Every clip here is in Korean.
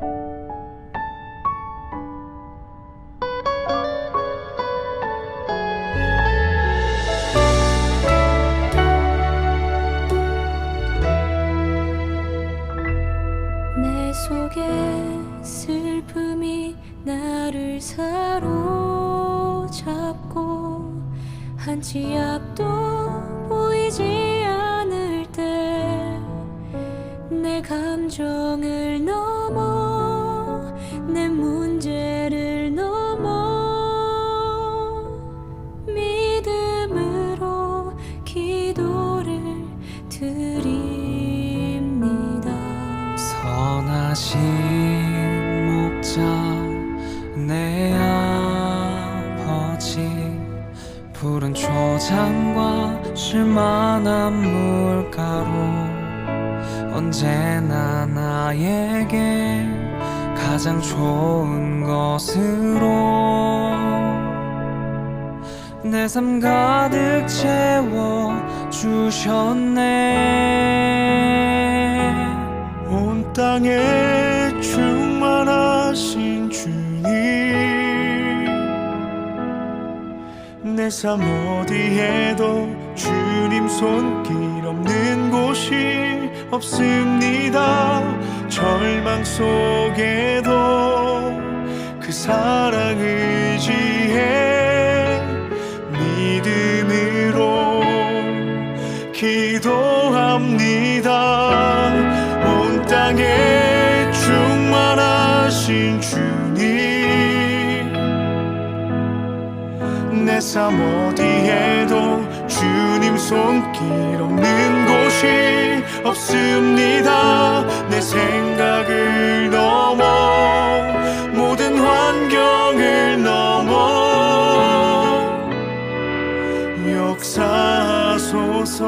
내 속에 슬픔이 나를 사로잡고 한 치 앞도 보이지 않을 때 내 감정을 넘어 내 문제를 넘어 믿음으로 기도를 드립니다. 선하신 목자 내 아버지, 푸른 초장과 쉴만한 물가로 언제나 나에게 가장 좋은 것으로 내 삶 가득 채워 주셨네. 온 땅에 충만하신 주님, 내 삶 어디에도 주님 손길 없는 곳이 없습니다. 절망 속에도 그 사랑 의지해 믿음으로 기도합니다. 온 땅에 충만하신 주님, 내 삶 어디에도 주님 손길 없는 곳이 없습니다. 내 생각을 넘어 모든 환경을 넘어 역사하소서.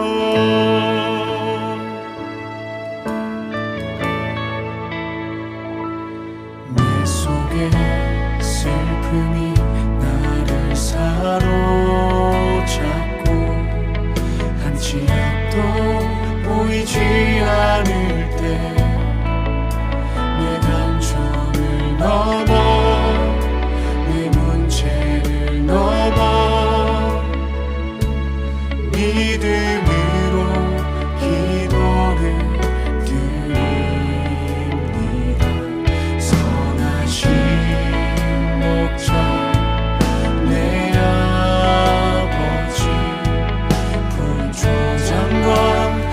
내 속에 슬픔이 나를 사로잡고 한 치 앞도 보이지 않을 때 내 감정을 넘어 내 문제를 넘어 믿음으로 기도를 드립니다. 선하신 목자 내 아버지, 푸른 초장과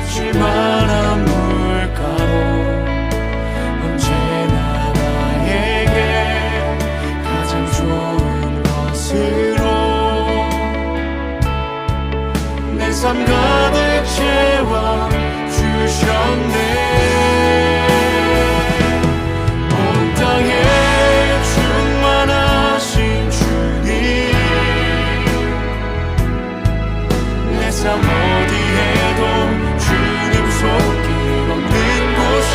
쉴만한 물가로 언제나 나에게 가장 좋은 것으로 내 삶 가득 채워 주셨네. 온 땅에 충만하신 주님, 내 삶 어디에도 주님 손길 없는 곳이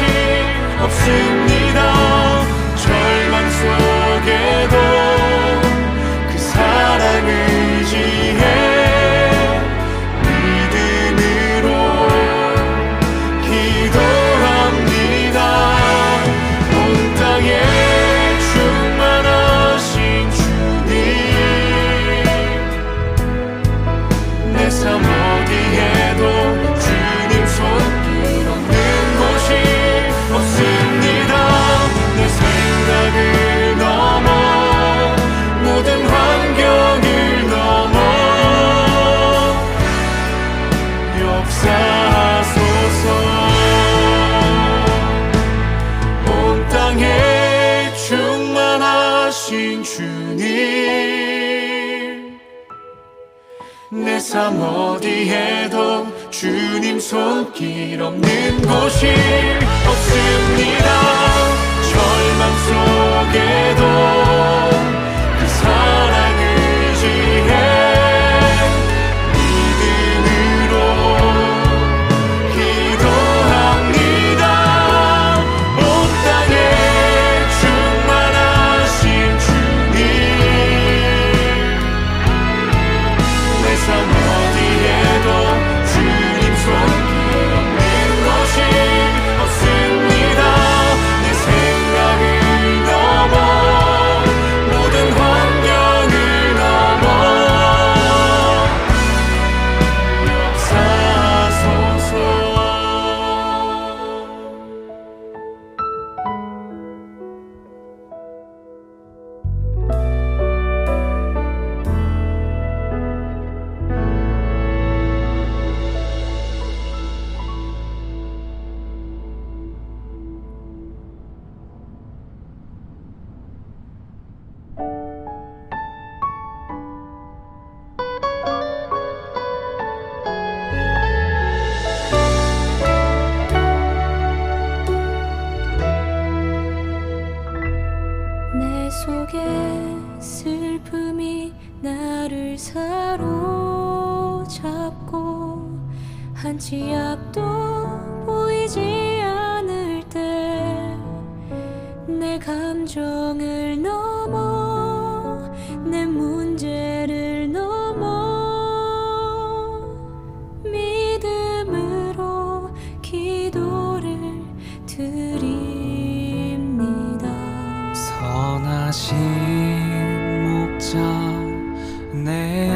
없습니다. 절망 속에도 그 사랑 의지해 믿음으로 기도합니다. 온 땅에 충만하신 주님, 내 삶 어디에도 주님 손길 없는 곳이 없습니다. 내 생각을 넘어 모든 환경을 넘어 역사하소서. 온 땅에 충만하신 주님, 내 삶 어디에도 주님 손길 없는 곳이 없습니다. 절망 속에도 그 사랑 의지해 믿음으로 기도합니다. 온 땅에 충만하신 주님, 내 삶 어디에도 주님 손길 없는 곳이 없습니다. 내 생각을 한 치 앞도 보이지 않을 때 내 감정을 넘어 내 문제를 넘어 믿음으로 기도를 드립니다. 선하신 목자 내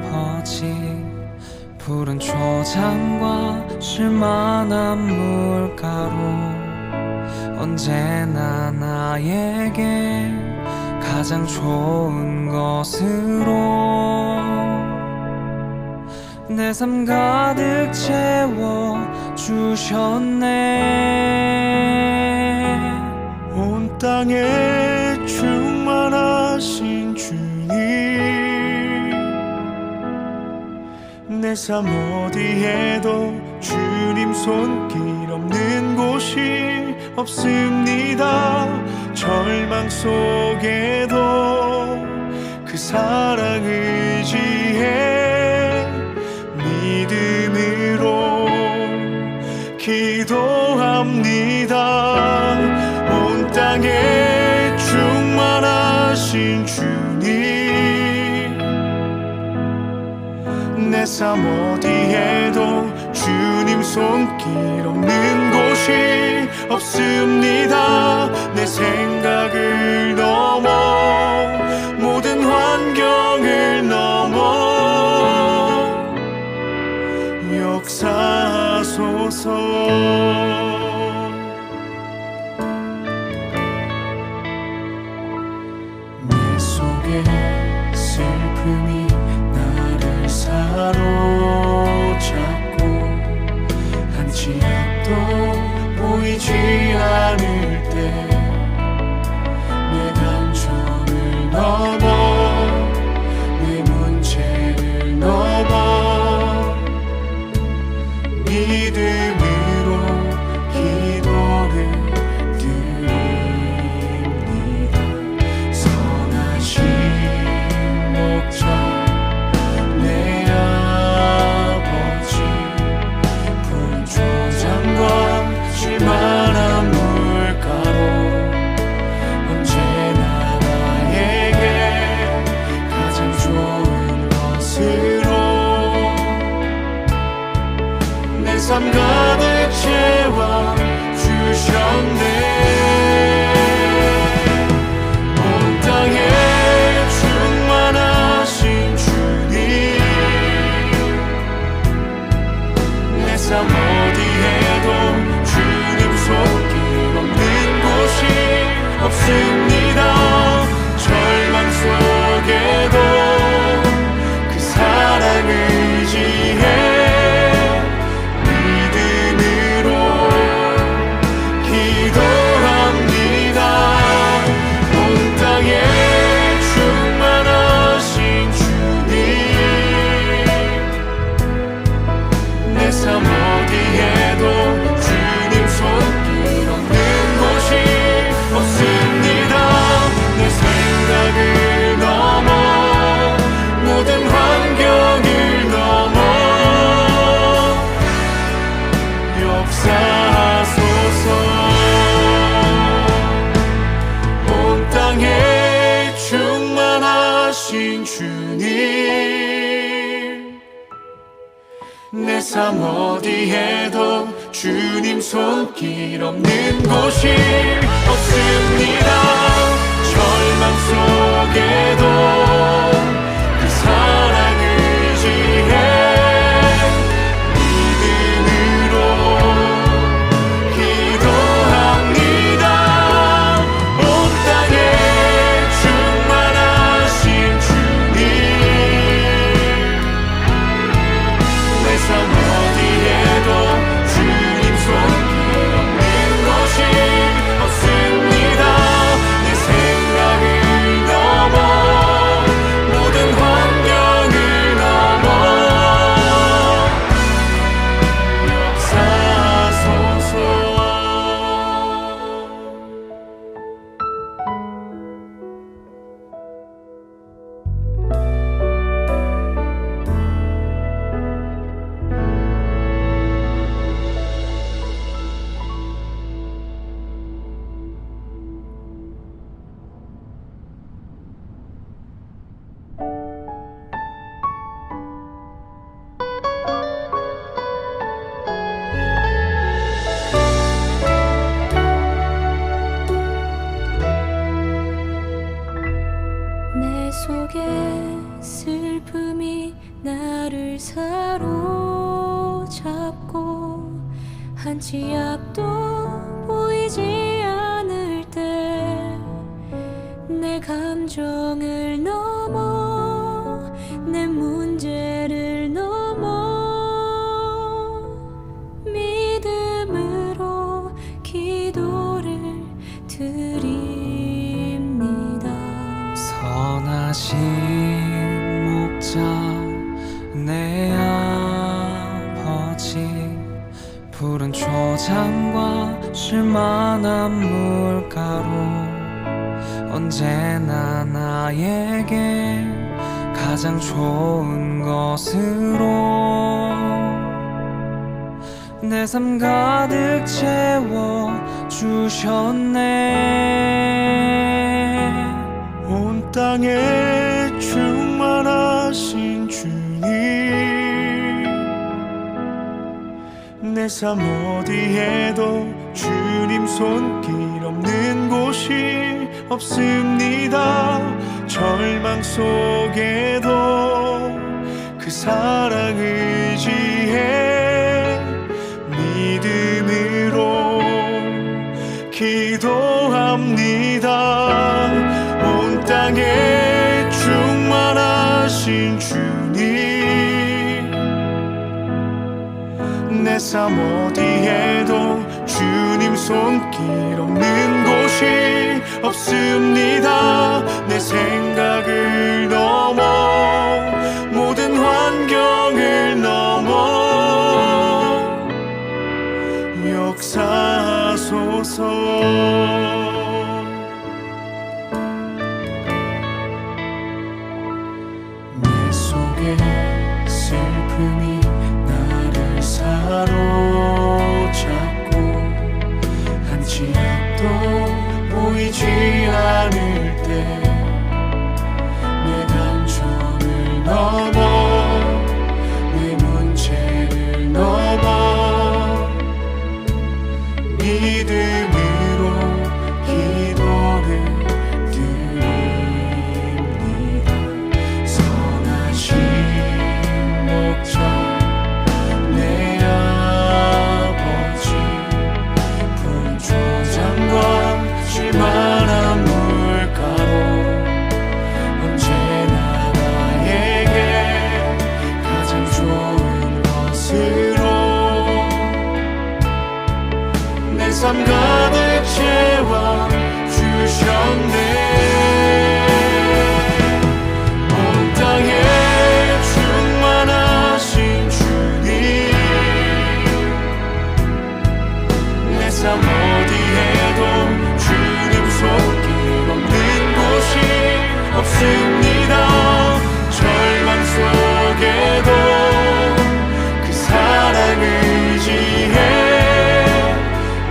아버지 푸른 초장과 쉴만한 물가로 언제나 나에게 가장 좋은 것으로 내 삶 가득 채워 주셨네. 온 땅에 충만하신 주님, 내 삶 어디에도 주님 손길 없는 곳이 없습니다. 절망 속에도 그 사랑 의지해 믿음으로 기도합니다. 온 땅에 충만하신 주님, 내 삶 어디에도 주님 손길 없는 곳이 없습니다. 내 생각을 넘어 모든 환경을 넘어 역사하소서. 내 속에 슬픔이 나를 사로잡고 한치 앞도 보이지 않을 때 내 감정을 넘어 내 문제를 넘어 믿음으로 기도를 드립니다. 선하신 목자 내 아버지 푸른 초장과 쉴만한 물가로 언제나 나에게 가장 좋은 것으로 내 삶 가득 채워 주셨네. 온 땅에 충만하신 주님, 내 삶 어디에도 주님 손길 없는 곳이 없습니다. 절망 속에도 그 사랑 의지해 믿음으로 기도합니다. 온 땅에 충만하신 주님, 내 삶 어디에도 주님 손길 없는 곳이 없습니다. 내 생각을 넘어 모든 환경을 넘어 역사하소서. 온 땅에 충만하신 주님, 내 삶 어디에도 주님 손길 없는 곳이 없습니다. 절망 속에도 그 사랑 의지해 믿음으로 기도합니다. 온 땅에 충만하신 주님, 내 삶 어디에도 주님 손길 없는 곳이 없습니다. 내 생각을 넘어 나를 사로잡고 한 치 앞도 보이지 않을 때 내 감정을 넘어 내 문제를 넘어 믿음으로 기도를 드립니다. 선하신 목자 내 아버지 푸른 초장과 쉴만한 물가로 언제나 나에게 가장 좋은 것으로 내 삶 가득 채워 주셨네. 온 땅에 충만하신 주님, 내 삶 어디에도 주님 손길 없는 곳이 없습니다. 절망 속에도 그 사랑 의지해 믿음으로 기도합니다. 온 땅에 충만하신 주님, 내 삶 어디에도 주님 손길 없는 곳이 없습니다. 내 생각을 넘어 모든 환경을 넘어 역사하소서. 내 속에 슬픔이 나를 사로잡고 한 치 앞도 보이지 않을 때 내 감정을 넘어 내 문제를 넘어 믿음으로 기도를 드립니다. 선하신 목자 내 아버지 푸른 초장과 쉴만한 물가로 언제나 나에게 가장 좋은 것으로 내 삶 가득 채워 주셨네. 온 땅에 충만하신 주님, 내 삶 어디에도 주님 손길 없는 곳이 없습니다. 절망 속에도 그 사랑 의지해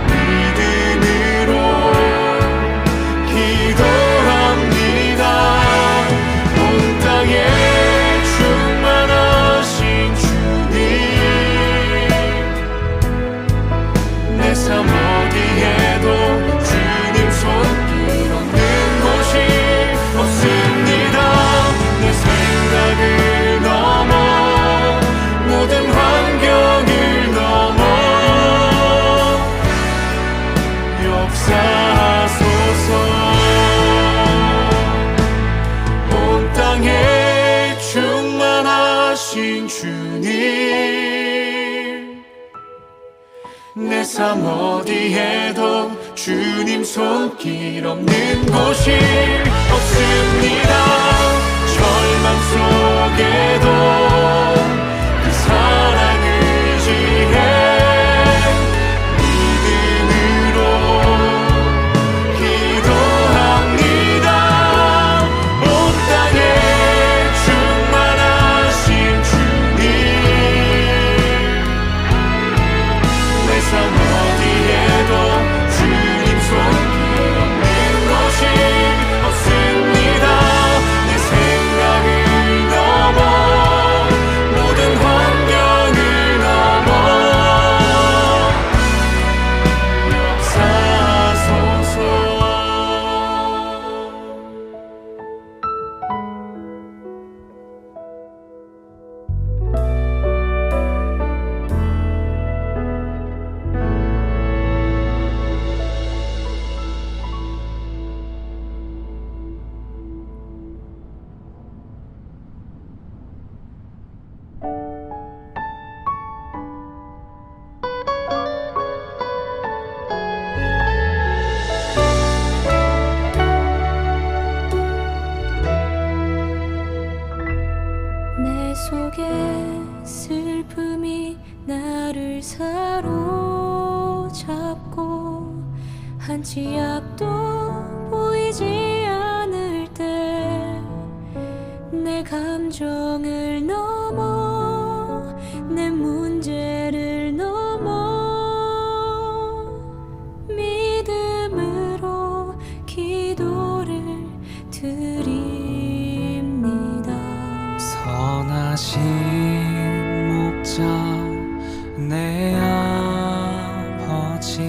믿음으로 기도합니다. 온 땅에 충만하신 주님, 내 삶 어디에도 주님 손길 없는 곳이 없습니다. 내 생각을 넘어 모든 환경을 넘어 역사하소서. 온 땅에 충만하신 주님, 내 삶 어디에도 주님 손길 없는 곳이 없습니다. 절망 속에도 그 사랑 의지해 믿음으로 기도합니다. 온 땅에 충만하신 주님, 내 삶 어디에도 주님 손길 없는 곳이 없습니다. 내 생각을 넘어 나를 사로잡고 한치 앞도 보이지 않을 때 내 감정을 넘어 내 문제를 넘어 믿음으로 기도를 드립니다. 선하신 목자 내 아버지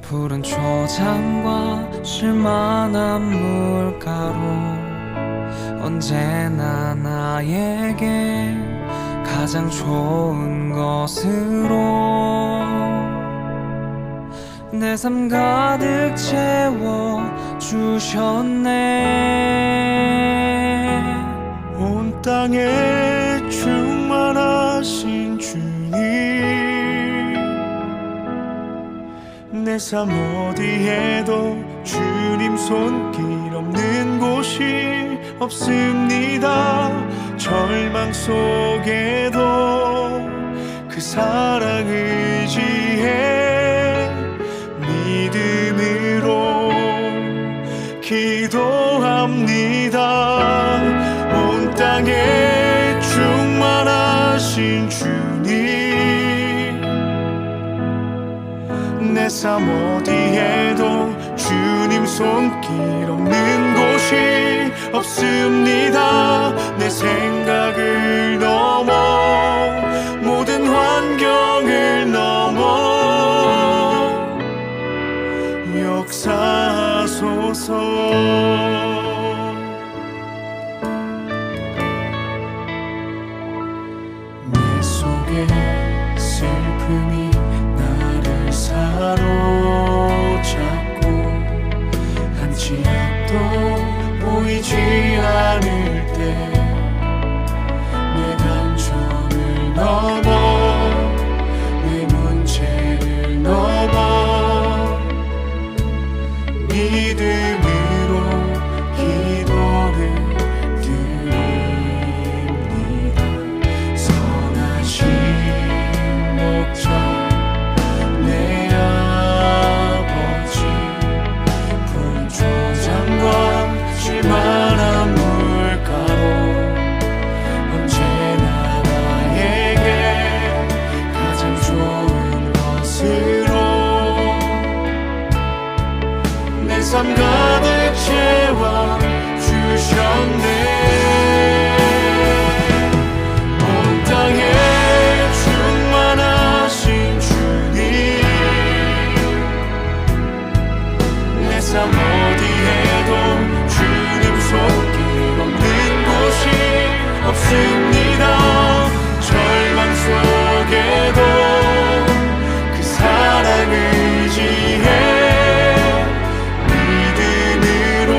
푸른 초장과 쉴만한 물가로 언제나 나에게 가장 좋은 것으로 내 삶 가득 채워 주셨네. 온 땅에 충만하신 주님, 내 삶 어디에도 주님 손길 없는 곳이 없습니다. 절망 속에도 그 사랑 의지해 믿음으로 기도합니다. 온 땅에 충만하신 주님, 내 삶 어디에도 주님 손길 없는 곳이 없습니다. 내 생각을 넘어 모든 환경을 넘어 역사하소서. 내 속에 슬픔이 나를 사로잡고 한치 앞도 보이지 않을 때 내 감정을 넘어 내 문제를 넘어 믿음으로 기도를 드립니다. 선하신 목자 내 아버지 푸른 초장과 쉴만한 물가로 언제나 나에게 가장 좋은 것으로 내 삶 가득 채워 주셨네. 온 땅에 충만하신 주님, 내 삶 어디에도 주님 손길 없는 곳이 없습니다. 절망 속에도 그 사랑 의지해 믿음으로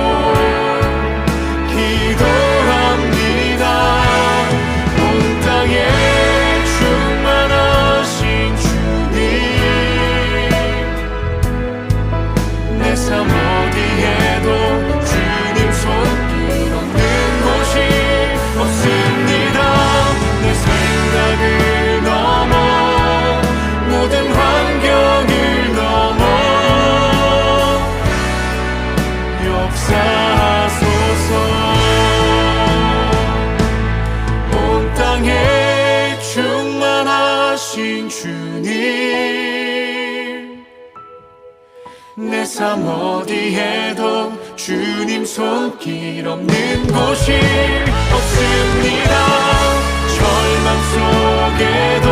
기도합니다. 온 땅에 충만하신 주님, 내 삶 어디에도 주님 손길 없는 곳이 없습니다. 내 생각을 넘어 모든 환경을 넘어 역사하소서. 온 땅에 충만하신 주님, 내 삶 어디에도 주님 손길 없는 곳이 없습니다. 절망 속에도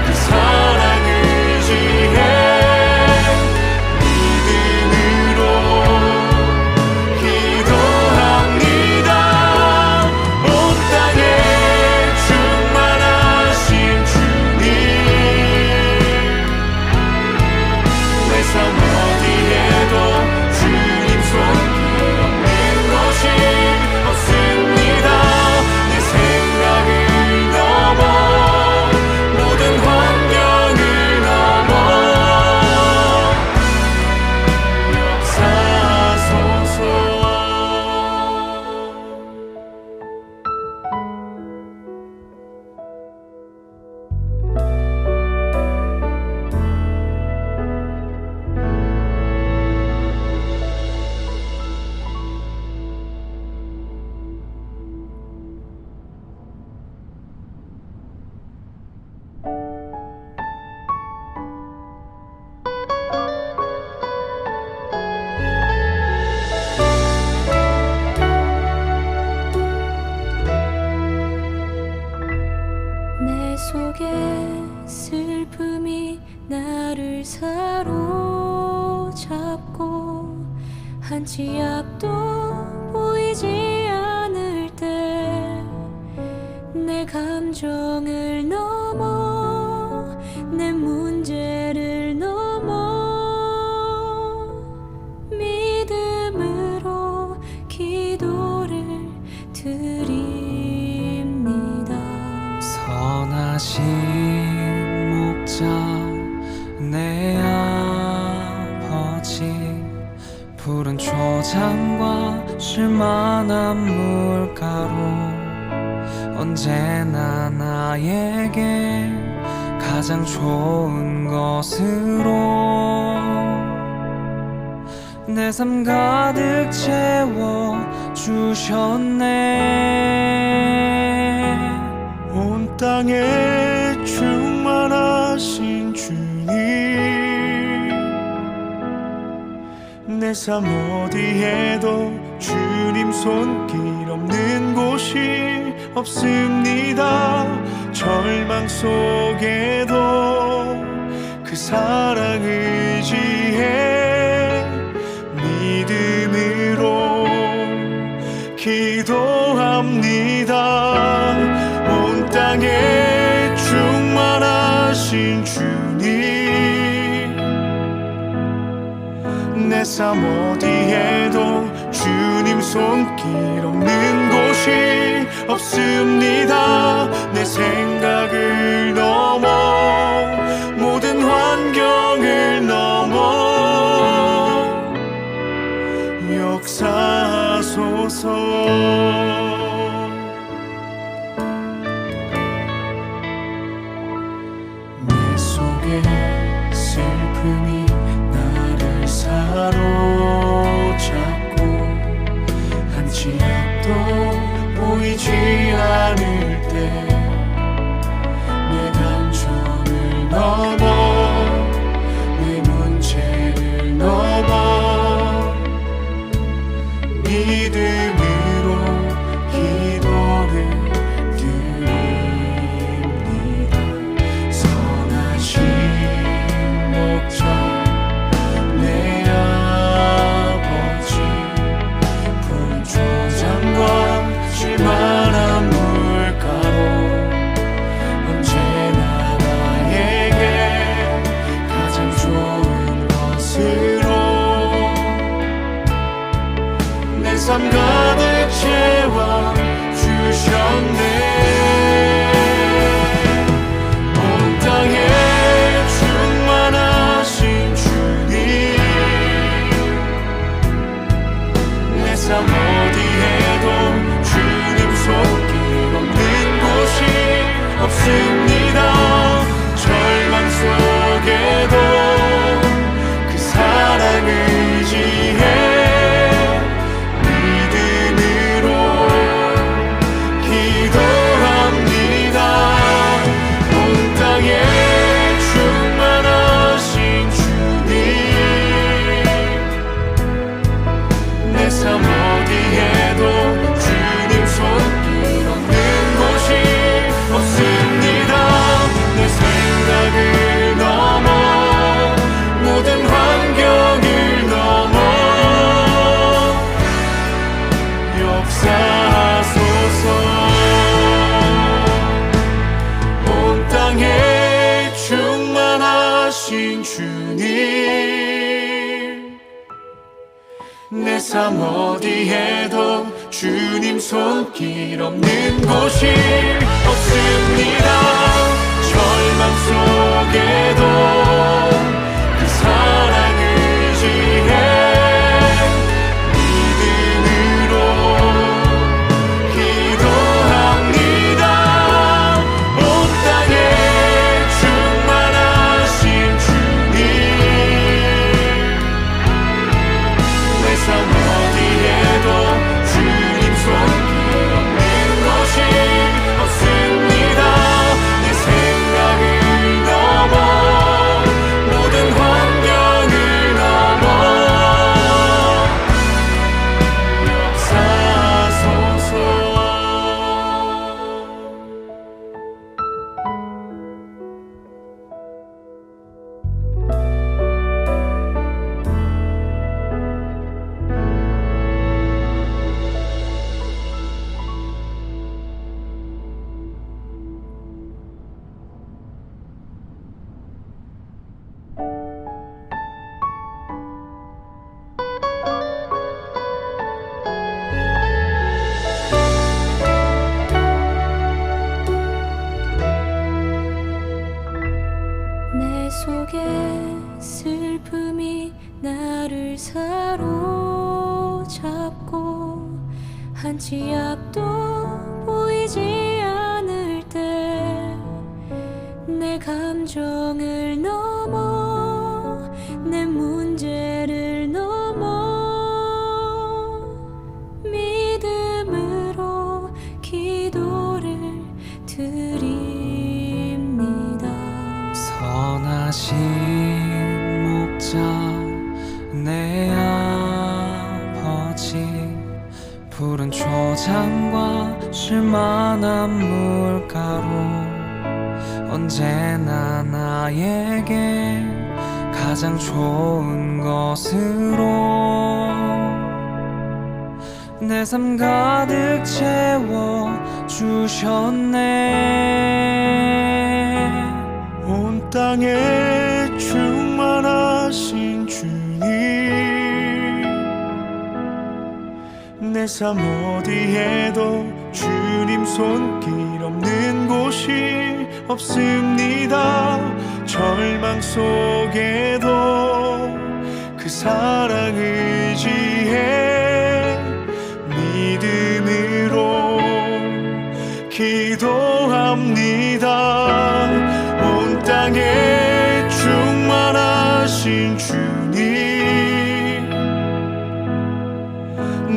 그 사랑 의지해 믿음으로 기도합니다. 온 땅에 충만하신 주님, 내 삶 어디에도 주님 손길 없는 곳이 없습니다. 내 속에 슬픔이 나를 사로잡고 한치 앞도 보이지 않을 때 내 감정을 넘어 내 문제를 넘어 믿음으로 기도를 드립니다. 선하신 목자 내 아버지 푸른 초장과 쉴만한 물가로 언제나 나에게 가장 좋은 것으로 내 삶 가득 채워 주셨네. 온 땅에 충만하신 주님, 내 삶 어디에도 주님 손길 없는 곳이 없습니다. 절망 속에도 그 사랑 의지해 믿음으로 기도합니다. 온 땅에 충만하신 주님, 내 삶 어디에도 주님 손길 없는 곳이 없습니다. 내 생각을 넘어 모든 환경을 넘어 역사하소서. 내 속에 슬픔이 나를 사로잡고 한치 앞도 보이지 않을 때 내 감정을 넘어 내 문제를 넘어 믿음으로 기도를 드립니다. 선하신 목자 내 아버지 푸른 초장과 쉴만한 물가로 언제나 나에게 가장 좋은 것으로 내 삶 가득 채워 주셨네. 온 땅에 충만하신 주님, 내 삶 어디에도 주님 손길 없는 곳이 없습니다. 절망 속에도 그 사랑 의지해 믿음으로 기도합니다. 온 땅에 충만하신 주님, 내 삶 어디에도 주님 손길 없는 곳이 없습니다. 내 생각을 넘어 모든 환경을 넘어 역사하소서. 온 땅에 충만하신 주님, 내 삶 어디에도 주님 손길 없는 곳이 없습니다. 절망 속에도 그 사랑 의지해 믿음으로 기도합니다. 온 땅에 충만하신 주님, 내 삶 어디에도 주님 손길 없는 곳이 없습니다. 나를 사로잡고 한 치 앞도 보이지 않을 때 내 감정을 넘어 내 문제를 넘어 믿음으로 기도를 드립니다. 선하신 목자 내 아버지 푸른 초장과 쉴만한 물가로 언제나 나에게 가장 좋은 것으로 내 삶 가득 채워 주셨네. 온 땅에 충만하신 주님, 내 삶 어디에도 주님 손길 없는 곳이 없습니다. 절망 속에도 그 사랑 의지해 믿음으로 기도합니다. 온 땅에 충만하신 주님,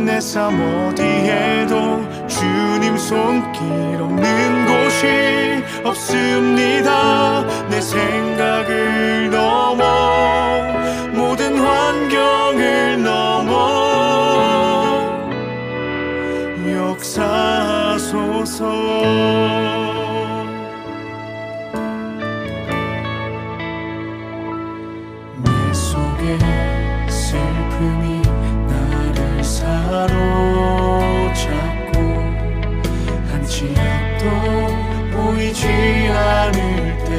내 삶 어디에도 주님 손길 없는 곳이 없습니다. 내 생각을 넘어 모든 환경을 넘어 역사하소서. 내 속에 슬픔이 나를 사로잡고 한 치 앞도 보이지 않을 때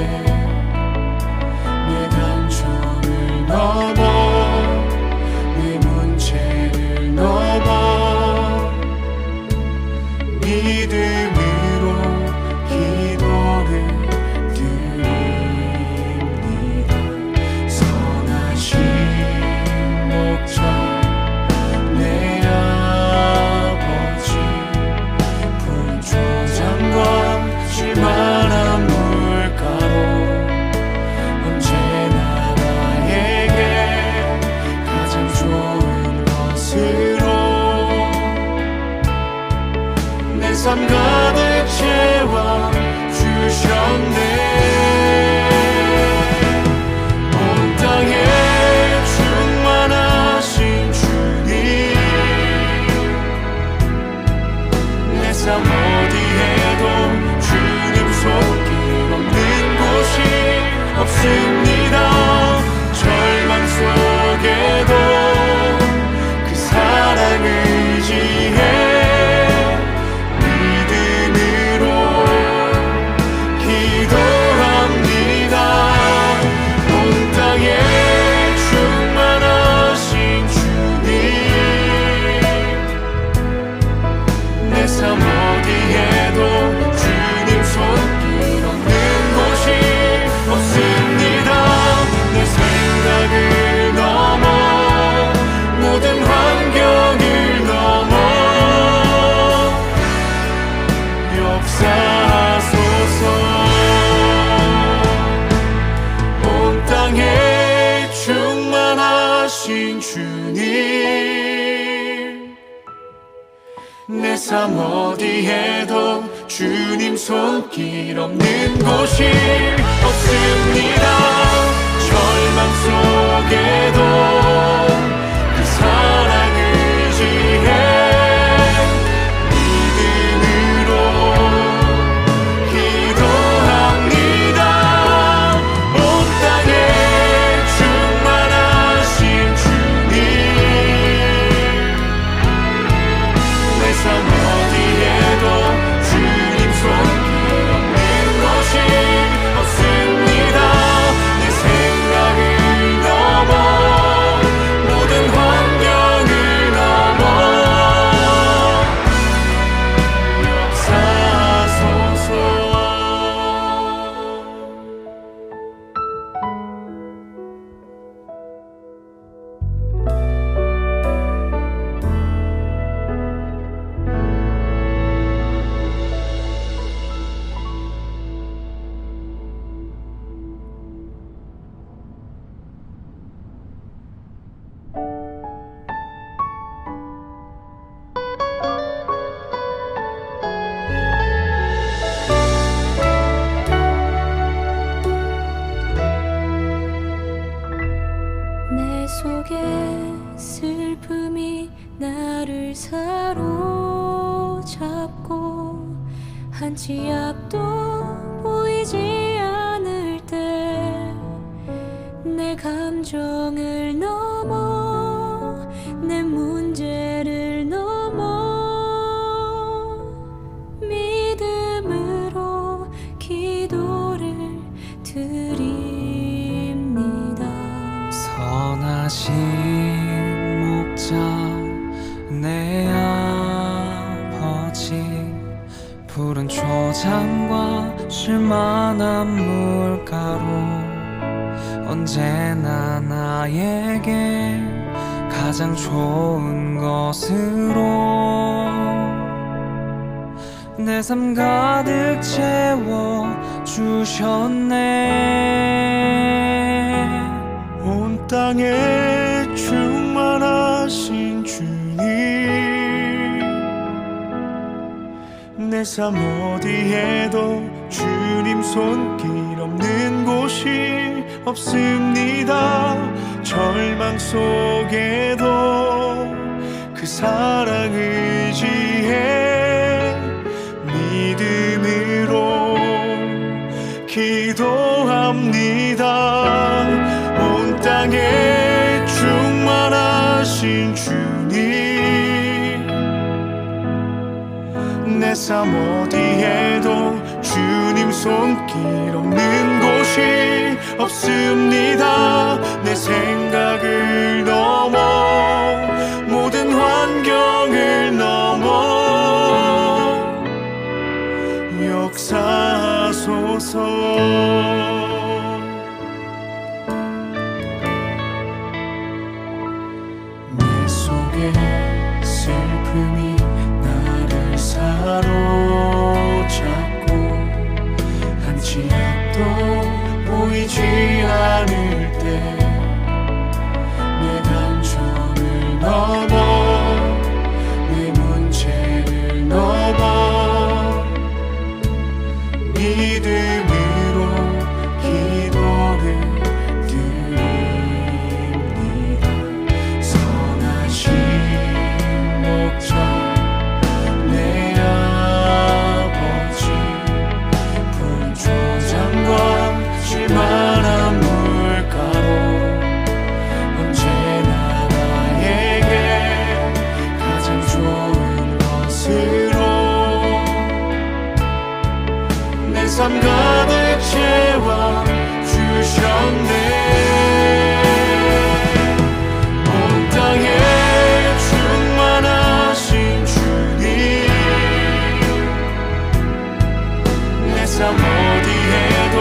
내 감정을 넘어 내 문제를 넘어 믿음으로 기도를 드립니다. 선하신 목자 내 아버지 푸른 초장과 쉴만한 물가로 언제나 나에게 가장 좋은 것으로 내 삶 가득 채워 주셨네. 온 땅에 충만하신 주님, 내 삶 어디에도 주님 손길 없는 곳이 없습니다. 절망 속에도 그 사랑 의지해 믿음으로 기도합니다. 온 땅에 충만하신 주님, 내 삶 어디에도 주님 손길 없는 곳이 없습니다. 내 생각을 넘어 모든 환경을 넘어 역사하소서. 온 땅에 충만하신 주님, 내 삶 어디에도 주님 손길 없는 곳이 없습니다. 절망 속에도 그 사랑 의지해 믿음으로 기도합니다. 온 땅에 충만하신 주님, 내 삶 어디에도 주님 손길 없는 곳이 없습니다. 내 생각을 넘어 집 목자 내 아버지 푸른 초장과 쉴만한 물가로 언제나 나에게 가장 좋은 것으로 내 삶 가득 채워 주셨네. 온 땅에 충만하신 주님, 내 삶 어디에도 주님 손길 없는 곳이 없습니다. 절망 속에도 그 사랑 의지해 믿음으로 기도합니다. 온 땅에 충만하신 주님, 내 삶 어디에도 주님 손길 없는 곳이 없습니다. 내 생각을 넘어 모든 환경을 넘어 역사하소서. 내 속에 슬픔이 나를 사로잡고 한치 앞도 보이지 않을 때 내 감정을 넘어 내 문제를 넘어 믿음으로 기도를 드립니다. 선하신 목자 내 아버지 푸른 초장과 쉴만한 물가로 언제나 나에게 가장 좋은 것으로 내 삶 가득 채워 주셨네. 온 땅에 충만하신 주님, 내 삶 어디에도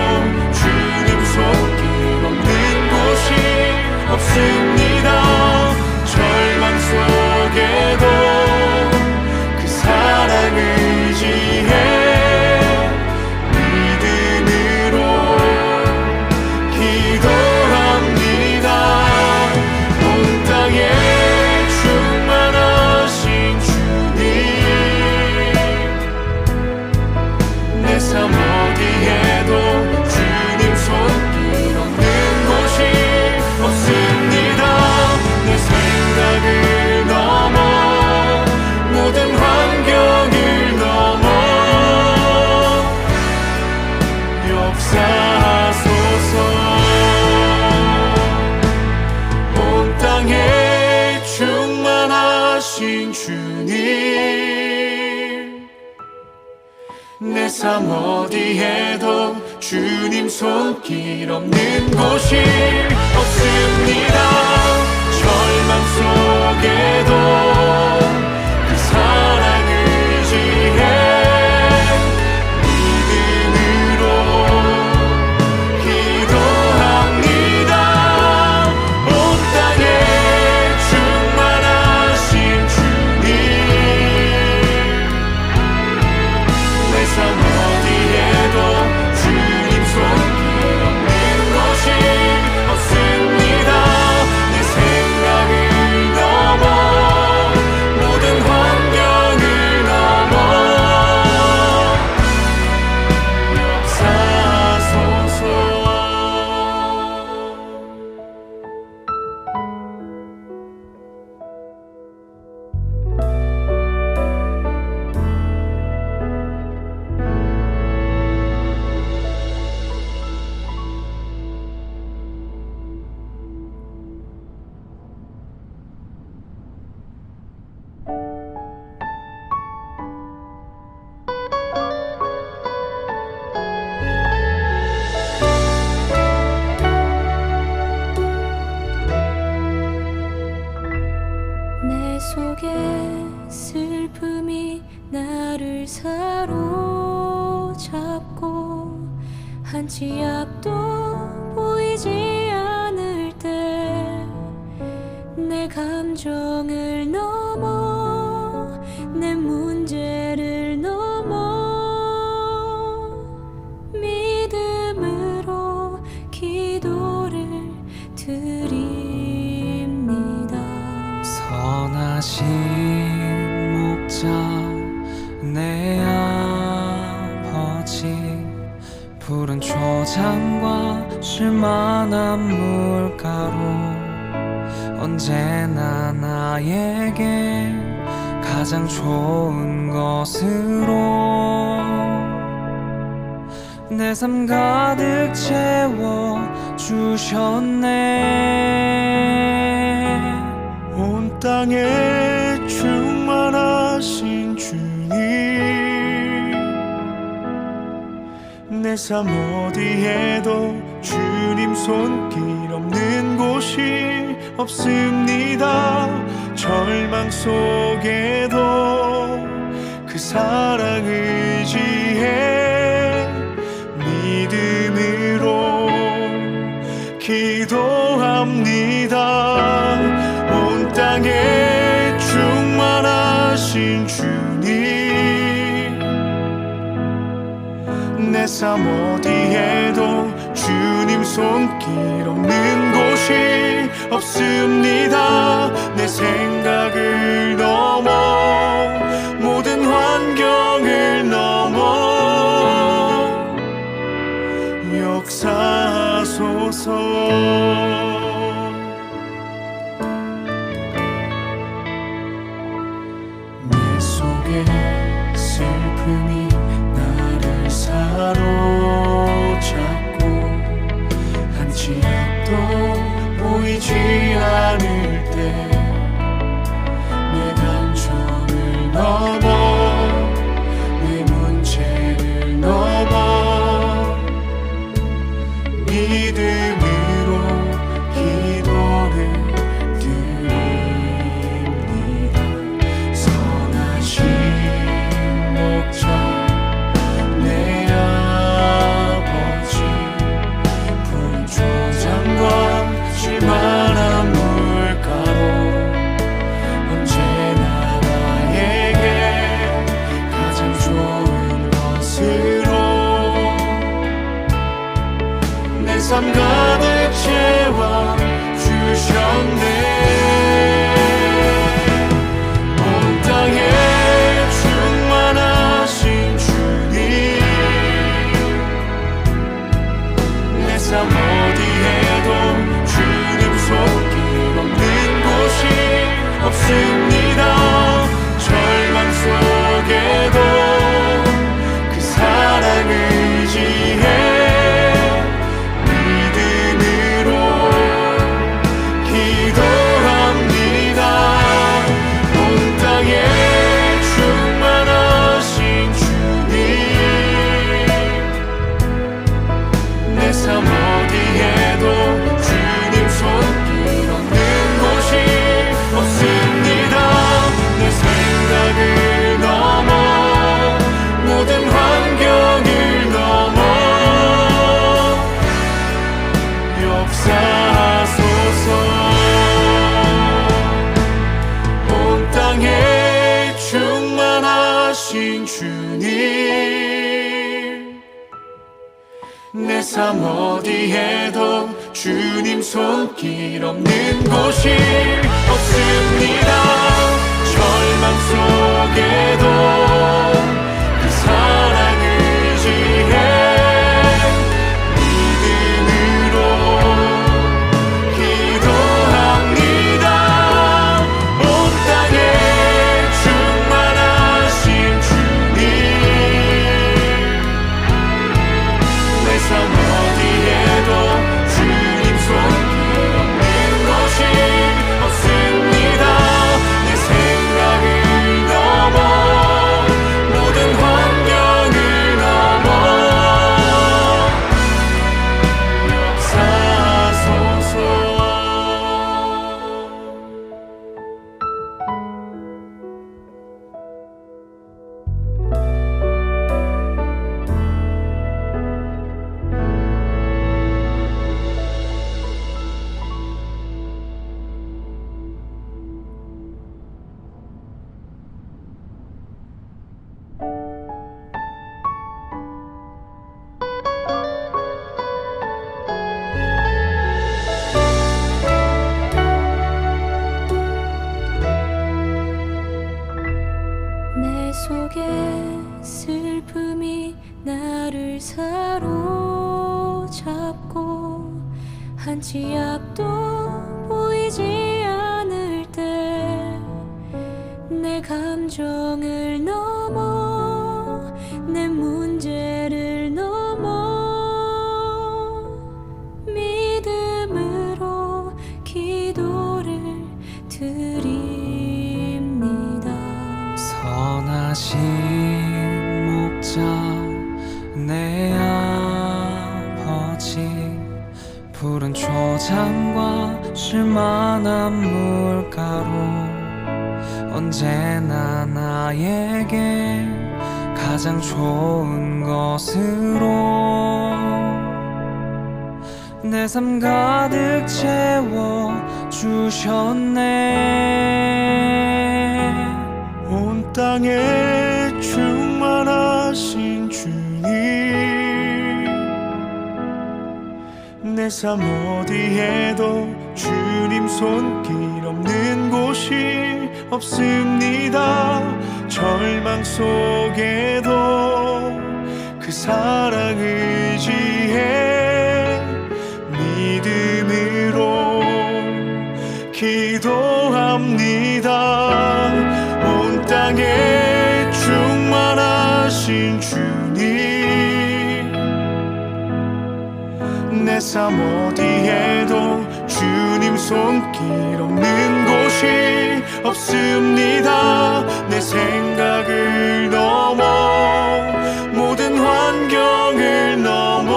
주님 손길 없는 곳이 없습니다. 절망 속에도 그 사랑 의지해 믿음으로 기도합니다. 온 땅에 충만하신 주님, 내 삶 어디에도 주님 손길 없는 곳이 없습니다. 내 생각을 넘어 모든 환경을 넘어 역사하소서. 온 땅에 충만하신 주님, 내 삶 어디에도 주님 손길 없는 곳이 없습니다. 절망 속에도 그 사랑 의지해 믿음으로 기도합니다. 온 땅에 충만하신 주님, 내 삶 어디에도 주님 손길 없는 곳이 없습니다. 내 생각을 넘어 한치 앞도 보이지 않을 때 내 감정을 넘어 내 문제를 넘어 믿음으로 기도를 드립니다. 선하신 목자 내 아버지 푸른 초장과 쉴만한 물가로 언제나 나에게 가장 좋은 것으로 내 삶 가득 채워 주셨네. 온 땅에 충만하신 주님, 내 삶 어디에도 주님 손길 없는 곳이 없습니다. 절망 속에도 그 사랑 의지해 믿음으로 기도합니다. 온 땅에 충만하신 주님, 내 삶 어디에도 주님 손길 없는 곳이 없습니다. 내 생각을 넘어 모든 환경을 넘어 역사하소서. 내 속에 슬픔이 나를 사로잡고 한치 앞도 보이지 않을 때 내 감정을 넘어 내 문제를 넘어 믿음으로 기도를 드립니다. 선하신 목자 내 아버지 푸른 초장과 쉴만한 물가로 언제나 나에게 가장 좋은 것으로 내 삶 가득 채워 주셨네. 온 땅에 충만하신 주님, 내 삶 어디에도 주님 손길 없는 곳이 없습니다. 절망 속에도 그 사랑 의지해 믿음으로 기도합니다. 온 땅에 충만하신 주님, 내 삶 어디에도 주님 손길 없는 곳이 없습니다. 내 생각을 넘어 모든 환경을 넘어 역사하소서. 온 땅에 충만하신 주님, 내 삶 어디에도 주님 손길 없는 곳이 없습니다. 절망 속에도 그 사랑 의지해 믿음으로 기도합니다. 온 땅에 충만하신 주님, 내 삶 어디에도 주님 손길 없는 곳이 없습니다. 내 생각을 넘어 모든 환경을 넘어 역사하소서. 사로잡고 한 치 앞도 보이지 않을 때 내 감정을 넘어 내 문제를 넘어 믿음으로 기도를 드립니다. 선하신 목자 내 아버지 푸른 초장과 쉴만한 물가로 언제나 나에게 가장 좋은 것으로 내 삶 가득 채워 주셨네. 온 땅에 충만하신 주님, 내 삶 어디에도 주님 손길 없는 곳이 없습니다. 절망 속에도 그 사랑 의지해 믿음으로 기도합니다. 온 땅에 충만하신 주님, 내 삶 어디에도 주님 손길 없는 곳이 없습니다. 내 생각을 넘어 모든 환경을 넘어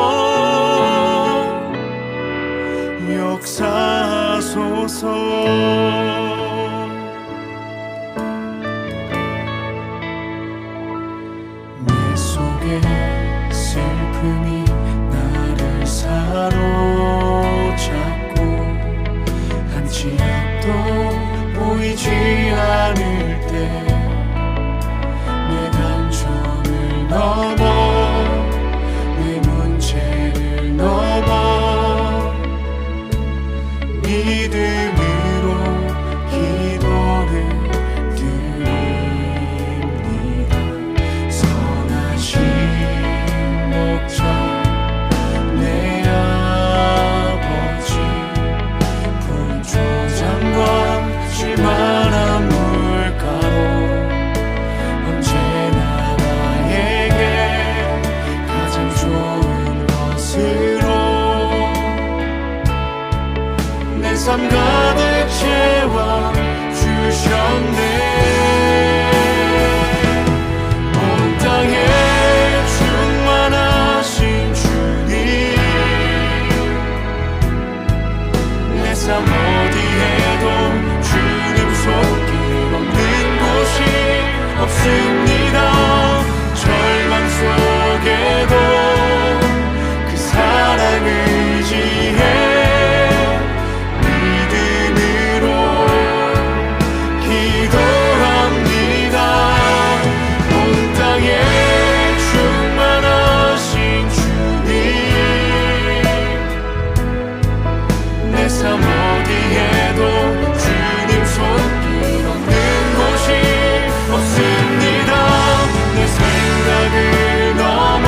역사하소서. 내 속에 슬픔이 나를 사로잡고 한치 앞도 보이지 않을 때 내 감정을 넘어 내 문제를 넘어 믿음으로 기도를 드립니다. 선하신 목자 내 아버지 푸른 초장과 쉴만한 물가로 언제나 나에게 가장 좋은 것으로 내 삶 가득 채워 주셨네. 온 땅에 충만하신 주님, 내 삶 어디에도 주님 손길 없는 곳이 없습니다. 절망 속에도 그 사랑 의지해 믿음으로 기도합니다. 온 땅에 충만하신 주님, 내 삶 어디에도 주님 손길 없는 곳이 없습니다. 내 생각을 넘어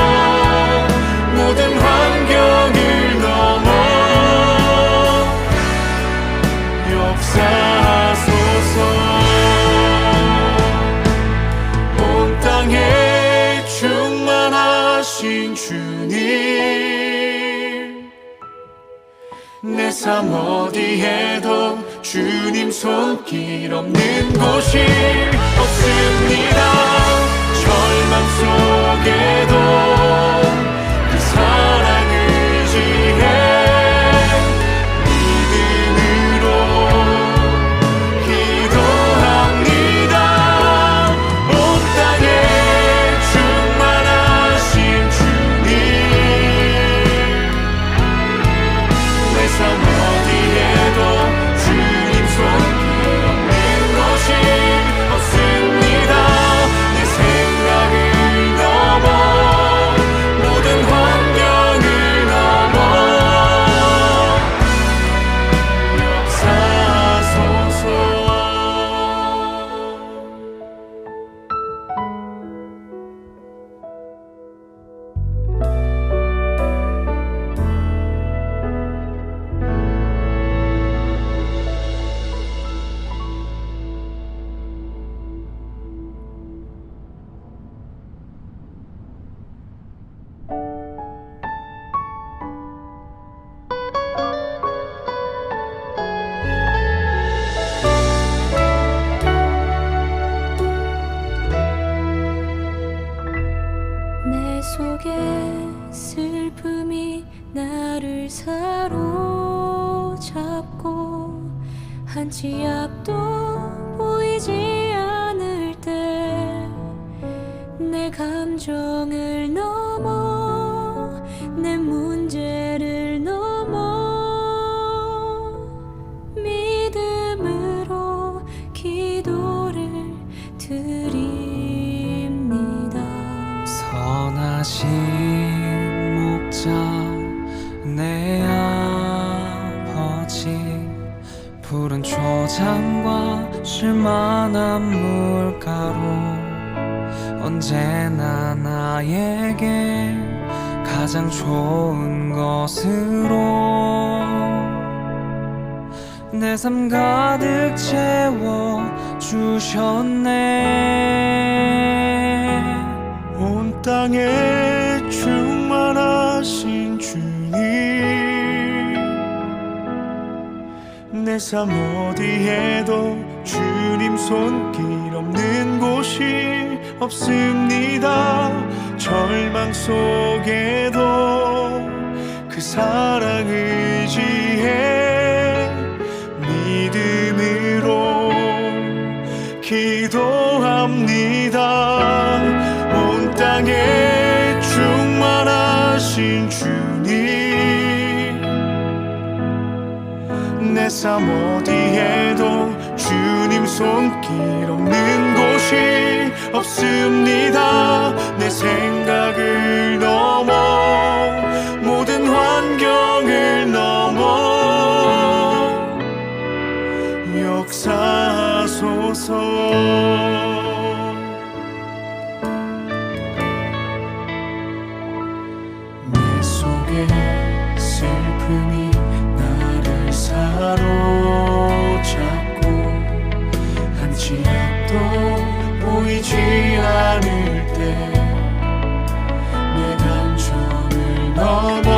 모든 환경을 넘어 역사하소서. 온 땅에 충만하신 주님, 내 삶 어디에도 주님 손길 없는 곳이 없습니다. 절망 속에도 그 사랑 의지해 믿음으로 기도합니다. 온 땅에 충만하신 주님, 내 삶 어디에도 주님 손길 없는 곳이 없습니다. 내 생각을 넘어 치 앞도 보이지 않을 때 내 감정을 넘어 내 문제를 넘어 믿음으로 기도를 드립니다. 선하신 목자 내 아버지 푸른 초장과 쉴만한 물가로 언제나 나에게 가장 좋은 것으로 내 삶 가득 채워 주셨네. 온 땅에 충만하신 주님, 내 삶 어디에도 주님 손길 없는 곳이 없습니다. 절망 속에도 그 사랑 의지해 믿음으로 기도합니다. 온 땅에 충만하신 주님, 내 삶 어디에도 주님 손길 없는 곳이 없습니다. 내 생각을 넘어 모든 환경을 넘어 역사하소서. 내 속에 슬픔이 나를 사로잡고 한치 앞도 보이지 않을 때 내 감정을 넘어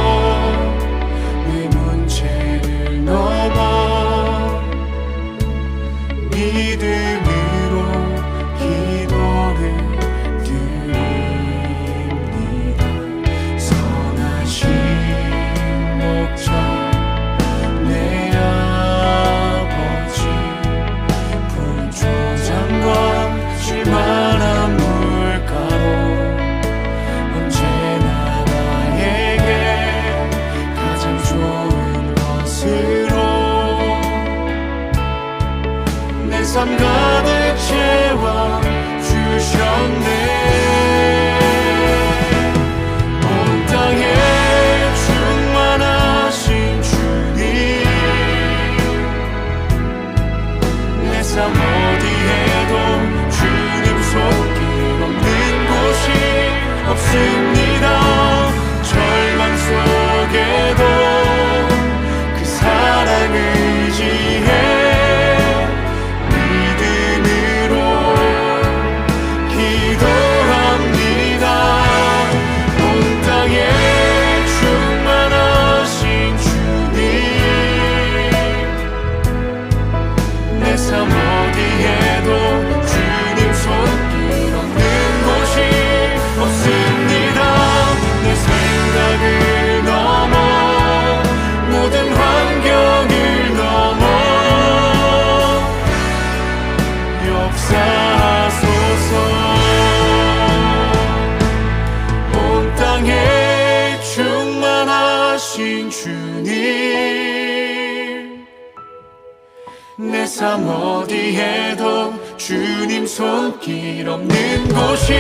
내 문제를 넘어 믿음으로 기도를 드립니다. 선하신 목자 내 아버지 푸른 초장과 쉴만한 물가로 언제나 나에게 가장 좋은 것으로 내 삶 가득 채워 주셨네. 온 땅에 충만하신 주님, 내 삶 어디에도 주님 손길 없는 곳이 없습니다. 절망 속에도 그 사랑 의지해 믿음으로 기도합니다. 온 땅에 충만하신 주님, 내 삶 어디에도 주님 손길 없는 곳이 없습니다. 내 생각을 넘어 모든 환경을 넘어 역사하소서. 온 땅에 충만하신 주님, 내 삶 어디에도 주님 손길 없는 곳이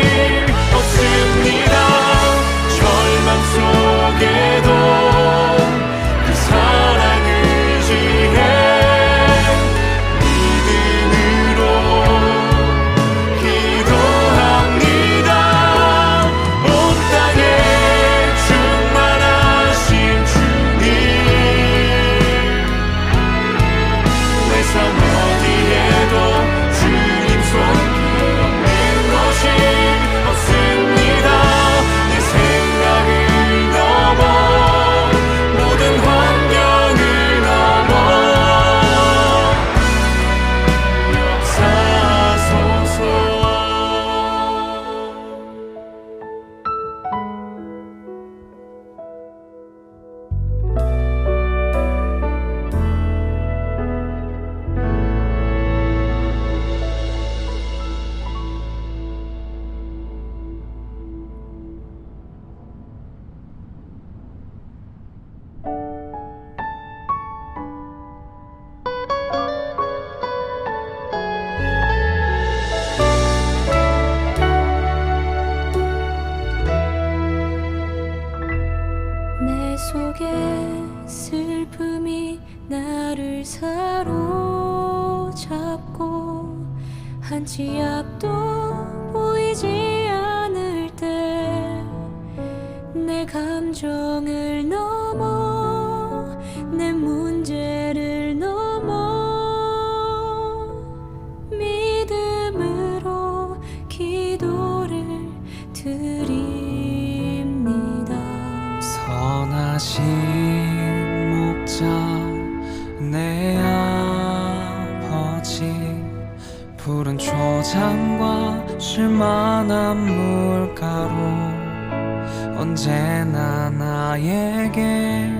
없습니다. 절망 속에도 그 사랑 의지해 믿음으로 기도합니다. 온 땅에 충만하신 주님, 내 삶 어디에도 주님 손길 없는 곳이 없습니다. 내 생각을 넘어 속에 슬픔이 나를 사로잡고 한치 앞도 보이지 않을 때 내 감정을 넘어 내 문제를 넘어 믿음으로 기도를 드립니다. 선하신 목자 내 아버지 푸른 초장과 쉴만한 물가로 언제나 나에게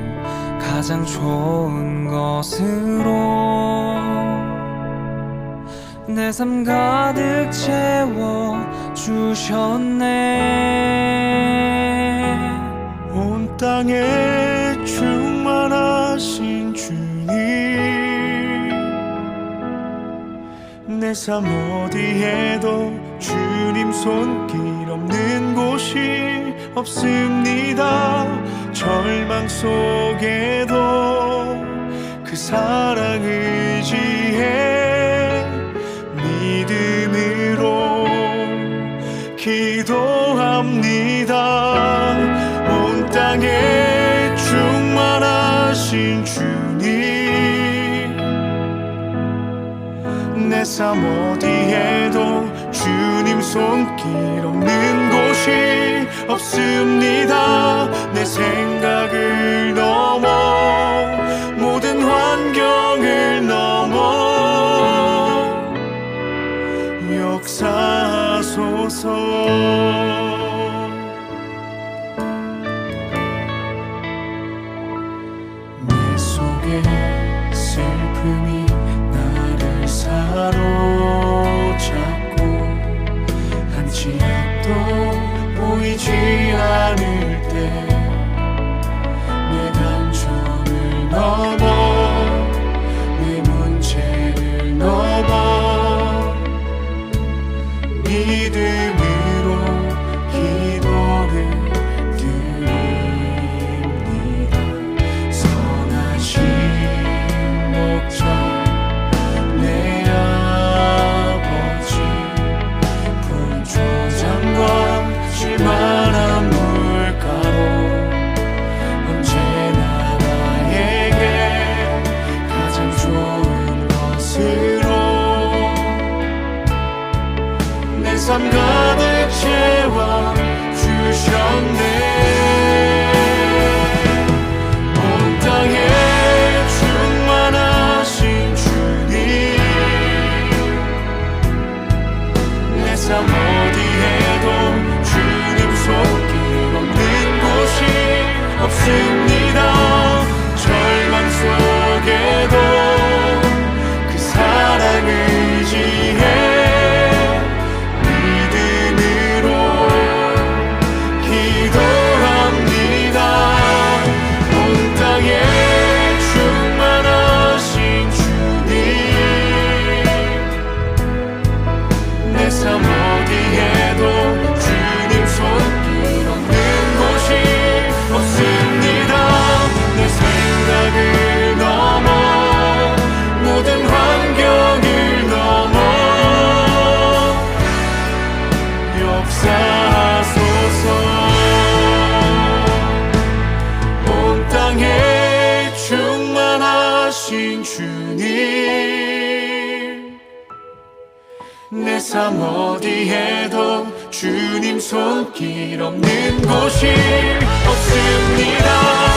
가장 좋은 것으로 내 삶 가득 채워 주셨네. 온 땅에 충만하신 주님, 내 삶 어디에도 주님 손길 없는 곳이 없습니다. 절망 속에도 그 사랑 의지해 믿음으로 기도합니다. 온 땅에 충만하신 주님, 내 삶 어디에도 주님 손길 없는 곳이 없습니다. 내 생각을 넘어 모든 환경을 넘어 역사하소서. 내 속에 슬픔이 나를 사로잡고 한치 앞도 보이지 않을 때 내 감정을 넘어 내 문제를 넘어 믿음으로 기도를 드립니다. 선하신 목자 내 아버지 푸른 초장과 쉴만한 물가로 언제나 나에게 가장 좋은 것으로 내 삶 가득 채워 주셨네. 온 땅에 충만하신 주님, 내 삶 어디에도 주님 손길 없는 곳이 없습니다. 절망 속에도 그 사랑 의지해 믿음으로 기도합니다. 온 땅에 충만하신 주님, 내 삶 어디에도 주님 손길 없는 곳이 없습니다. 내 생각을 넘어 모든 환경을 넘어 역사하소서. 온 땅에 충만하신 주님, 내 삶 어디에도 주님 손길 없는 곳이 없습니다.